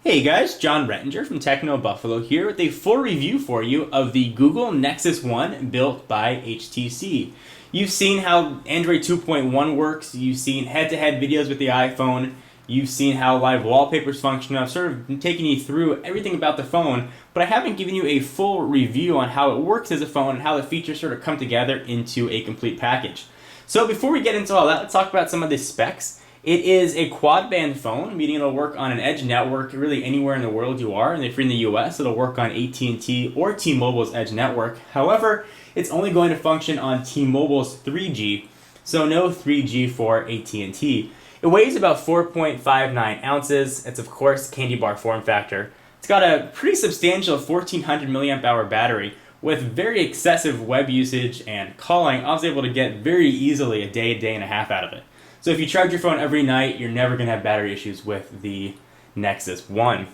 Hey guys, John Rettinger from TechnoBuffalo here with a full review for you of the Google Nexus One built by HTC. You've seen how Android 2.1 works, you've seen head-to-head videos with the iPhone, you've seen how live wallpapers function. I've sort of taken you through everything about the phone, but I haven't given you a full review on how it works as a phone and how the features sort of come together into a complete package. So before we get into all that, let's talk about some of the specs. It is a quad-band phone, meaning it'll work on an edge network really anywhere in the world you are. And if you're in the US, it'll work on AT&T or T-Mobile's edge network. However, it's only going to function on T-Mobile's 3G, so no 3G for AT&T. It weighs about 4.59 ounces. It's, of course, candy bar form factor. It's got a pretty substantial 1400 milliamp hour battery. With very excessive web usage and calling, I was able to get very easily a day and a half out of it. So if you charge your phone every night, you're never going to have battery issues with the Nexus One.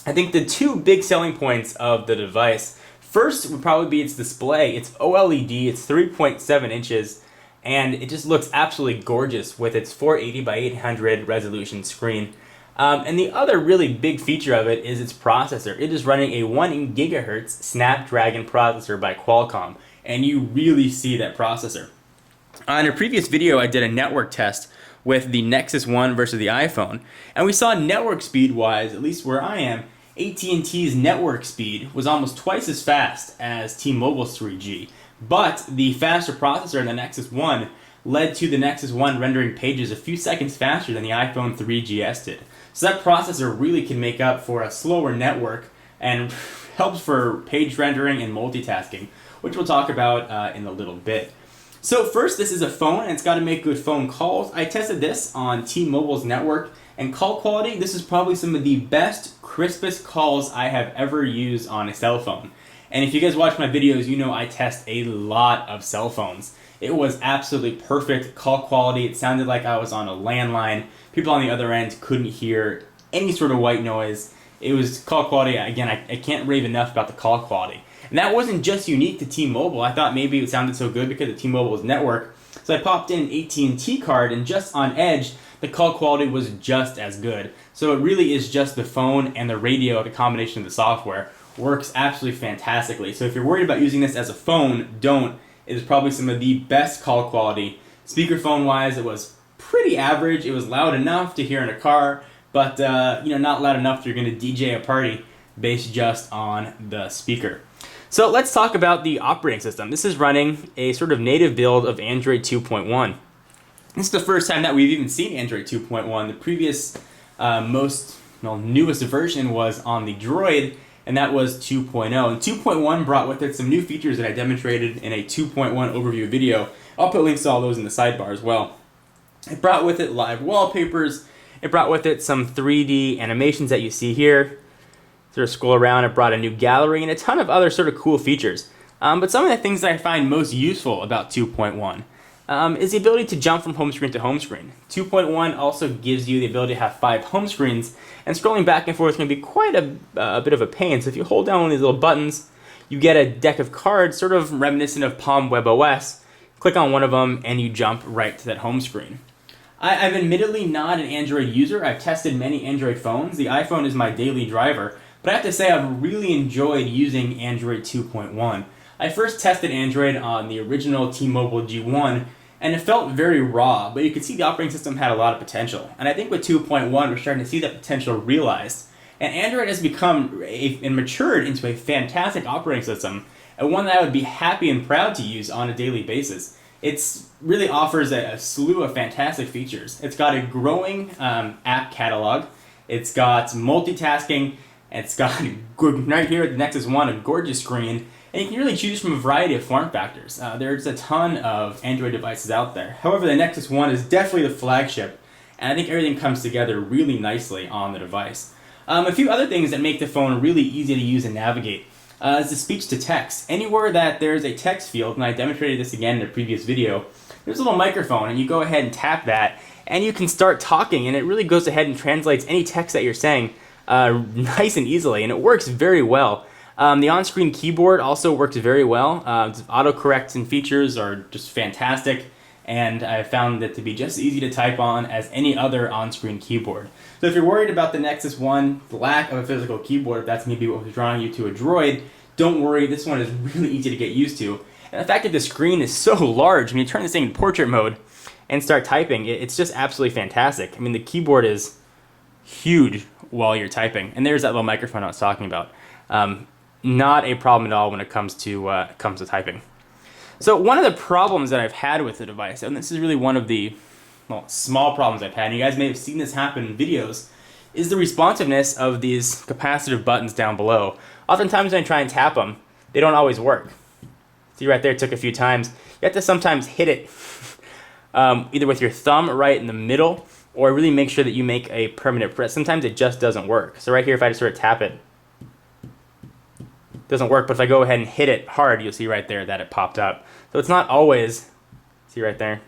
I think the two big selling points of the device, first would probably be its display. It's OLED, it's 3.7 inches, and it just looks absolutely gorgeous with its 480 by 800 resolution screen. And the other really big feature of it is its processor. It is running a 1 gigahertz Snapdragon processor by Qualcomm, and you really see that processor. In a previous video, I did a network test with the Nexus One versus the iPhone, and we saw network speed-wise, at least where I am, AT&T's network speed was almost twice as fast as T-Mobile's 3G, but the faster processor in the Nexus One led to the Nexus One rendering pages a few seconds faster than the iPhone 3GS did. So that processor really can make up for a slower network and helps for page rendering and multitasking, which we'll talk about in a little bit. So first, this is a phone, and it's got to make good phone calls. I tested this on T-Mobile's network, and call quality, this is probably some of the best, crispest calls I have ever used on a cell phone. And if you guys watch my videos, you know I test a lot of cell phones. It was absolutely perfect call quality. It sounded like I was on a landline. People on the other end couldn't hear any sort of white noise. It was call quality, again, I can't rave enough about the call quality. And that wasn't just unique to T-Mobile. I thought maybe it sounded so good because of T-Mobile's network. So I popped in an AT&T card, and just on Edge, the call quality was just as good. So it really is just the phone and the radio, the combination of the software, works absolutely fantastically. So if you're worried about using this as a phone, don't. It is probably some of the best call quality. Speakerphone-wise, it was pretty average. It was loud enough to hear in a car, but not loud enough that you're going to DJ a party based just on the speaker. So let's talk about the operating system. This is running a sort of native build of Android 2.1. This is the first time that we've even seen Android 2.1. The previous newest version was on the Droid, and that was 2.0. And 2.1 brought with it some new features that I demonstrated in a 2.1 overview video. I'll put links to all those in the sidebar as well. It brought with it live wallpapers. It brought with it some 3D animations that you see here. Sort of scroll around, it brought a new gallery and a ton of other sort of cool features. But some of the things that I find most useful about 2.1 is the ability to jump from home screen to home screen. 2.1 also gives you the ability to have 5 home screens, and scrolling back and forth can be quite a bit of a pain. So if you hold down one of these little buttons, you get a deck of cards, sort of reminiscent of Palm WebOS. Click on one of them, and you jump right to that home screen. I'm admittedly not an Android user. I've tested many Android phones. The iPhone is my daily driver. But I have to say I've really enjoyed using Android 2.1. I first tested Android on the original T-Mobile G1, and it felt very raw, but you could see the operating system had a lot of potential. And I think with 2.1, we're starting to see that potential realized. And Android has become and matured into a fantastic operating system, and one that I would be happy and proud to use on a daily basis. It really offers a slew of fantastic features. It's got a growing app catalog. It's got multitasking. It's got, right here at the Nexus One, a gorgeous screen, and you can really choose from a variety of form factors. There's a ton of Android devices out there. However, the Nexus One is definitely the flagship, and I think everything comes together really nicely on the device. A few other things that make the phone really easy to use and navigate is the speech-to-text. Anywhere that there's a text field, and I demonstrated this again in a previous video, there's a little microphone, and you go ahead and tap that, and you can start talking, and it really goes ahead and translates any text that you're saying nice and easily, and it works very well. The on-screen keyboard also works very well. Autocorrects and features are just fantastic, and I found it to be just as easy to type on as any other on-screen keyboard. So if you're worried about the Nexus One, the lack of a physical keyboard, if that's maybe what was drawing you to a Droid, don't worry, this one is really easy to get used to. And the fact that the screen is so large, when you turn this thing in portrait mode and start typing, it's just absolutely fantastic. I mean, the keyboard is huge while you're typing, and there's that little microphone I was talking about. Not a problem at all when it comes to typing. So one of the problems that I've had with the device, and this is really one of the small problems I've had, and you guys may have seen this happen in videos, is the responsiveness of these capacitive buttons down below. Oftentimes when I try and tap them, they don't always work. See right there, it took a few times. You have to sometimes hit it either with your thumb right in the middle, or really make sure that you make a permanent press. Sometimes it just doesn't work. So right here, if I just sort of tap it, doesn't work, but if I go ahead and hit it hard, you'll see right there that it popped up. So it's not always, see right there,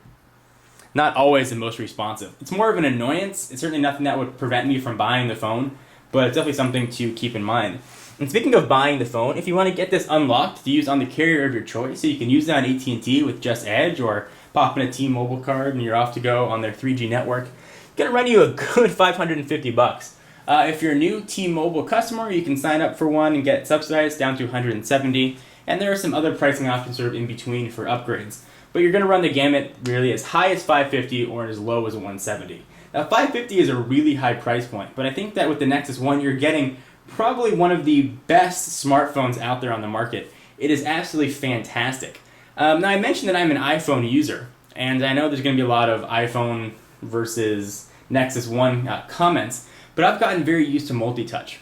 not always the most responsive. It's more of an annoyance. It's certainly nothing that would prevent me from buying the phone, but it's definitely something to keep in mind. And speaking of buying the phone, if you want to get this unlocked to use on the carrier of your choice, so you can use it on AT&T with just Edge, or pop in a T-Mobile card and you're off to go on their 3G network, it's going to run you a good $550. If you're a new T-Mobile customer, you can sign up for one and get subsidized down to $170, and there are some other pricing options sort of in between for upgrades. But you're going to run the gamut really as high as $550 or as low as $170. Now $550 is a really high price point, but I think that with the Nexus One, you're getting probably one of the best smartphones out there on the market. It is absolutely fantastic. Now I mentioned that I'm an iPhone user, and I know there's going to be a lot of iPhone versus Nexus One comments, but I've gotten very used to multi-touch.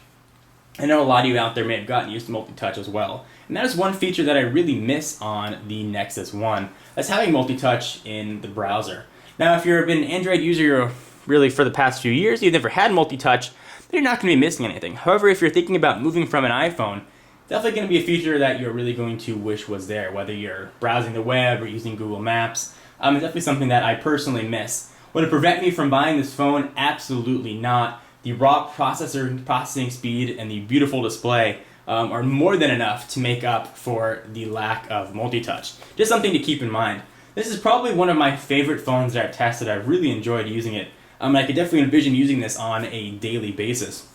I know a lot of you out there may have gotten used to multi-touch as well. And that is one feature that I really miss on the Nexus One. That's having multi-touch in the browser. Now, if you've been an Android user really for the past few years, you've never had multi-touch, then you're not going to be missing anything. However, if you're thinking about moving from an iPhone, definitely going to be a feature that you're really going to wish was there, whether you're browsing the web or using Google Maps. It's definitely something that I personally miss. Would it prevent me from buying this phone? Absolutely not. The raw processing speed and the beautiful display are more than enough to make up for the lack of multi-touch. Just something to keep in mind. This is probably one of my favorite phones that I've tested. I've really enjoyed using it. I could definitely envision using this on a daily basis.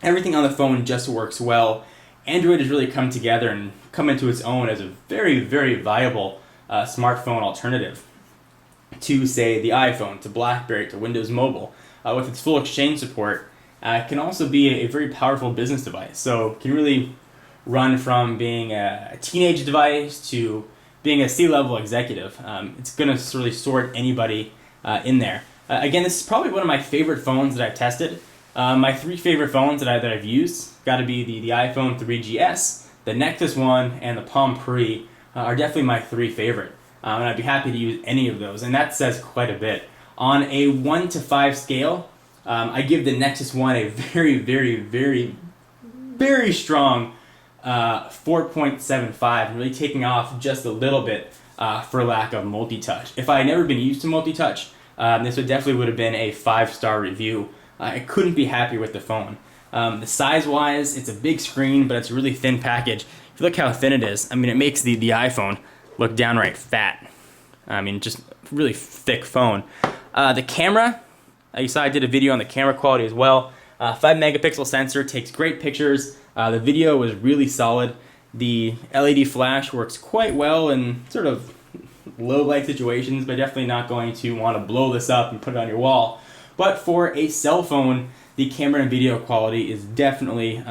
Everything on the phone just works well. Android has really come together and come into its own as a very, very viable smartphone alternative to, say, the iPhone, to BlackBerry, to Windows Mobile. With its full exchange support, can also be a very powerful business device. So it can really run from being a teenage device to being a C-level executive. It's going to really sort anybody in there. Again, this is probably one of my favorite phones that I've tested. My three favorite phones that I've used got to be the iPhone 3GS, the Nexus One, and the Palm Pre are definitely my three favorite. And I'd be happy to use any of those, and that says quite a bit. On a 1 to 5 scale, I give the Nexus One a very, very, very, very strong 4.75, really taking off just a little bit for lack of multi-touch. If I had never been used to multi-touch, this definitely would have been a 5-star review. I couldn't be happier with the phone. The size-wise, it's a big screen, but it's a really thin package. If you look how thin it is, it makes the iPhone look downright fat. Just really thick phone. The camera, you saw I did a video on the camera quality as well. 5 megapixel sensor, takes great pictures. The video was really solid. The LED flash works quite well in sort of low light situations, but definitely not going to want to blow this up and put it on your wall. But for a cell phone, the camera and video quality is definitely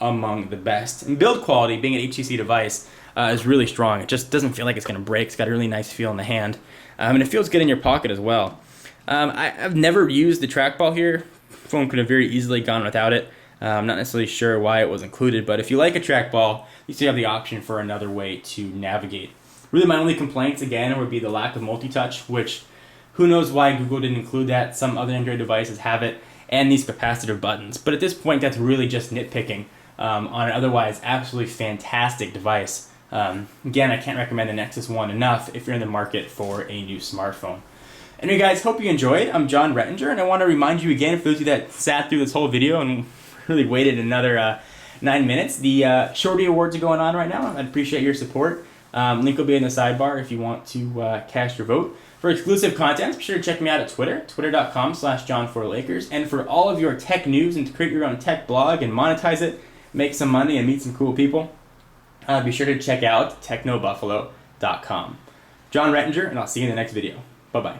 among the best. And build quality, being an HTC device, is really strong. It just doesn't feel like it's going to break. It's got a really nice feel in the hand. And it feels good in your pocket as well. I've never used the trackball here. Phone could have very easily gone without it. I'm not necessarily sure why it was included, but if you like a trackball, you still have the option for another way to navigate. Really, my only complaints, again, would be the lack of multi-touch, which who knows why Google didn't include that. Some other Android devices have it, and these capacitive buttons. But at this point, that's really just nitpicking on an otherwise absolutely fantastic device. Again, I can't recommend the Nexus One enough if you're in the market for a new smartphone. Anyway, guys, hope you enjoyed. I'm John Rettinger, and I want to remind you again, for those of you that sat through this whole video and really waited another 9 minutes, the Shorty Awards are going on right now. I'd appreciate your support. Link will be in the sidebar if you want to cast your vote. For exclusive content, be sure to check me out at Twitter, twitter.com/John4Lakers. And for all of your tech news and to create your own tech blog and monetize it, make some money and meet some cool people, be sure to check out TechnoBuffalo.com. John Rettinger, and I'll see you in the next video. Bye-bye.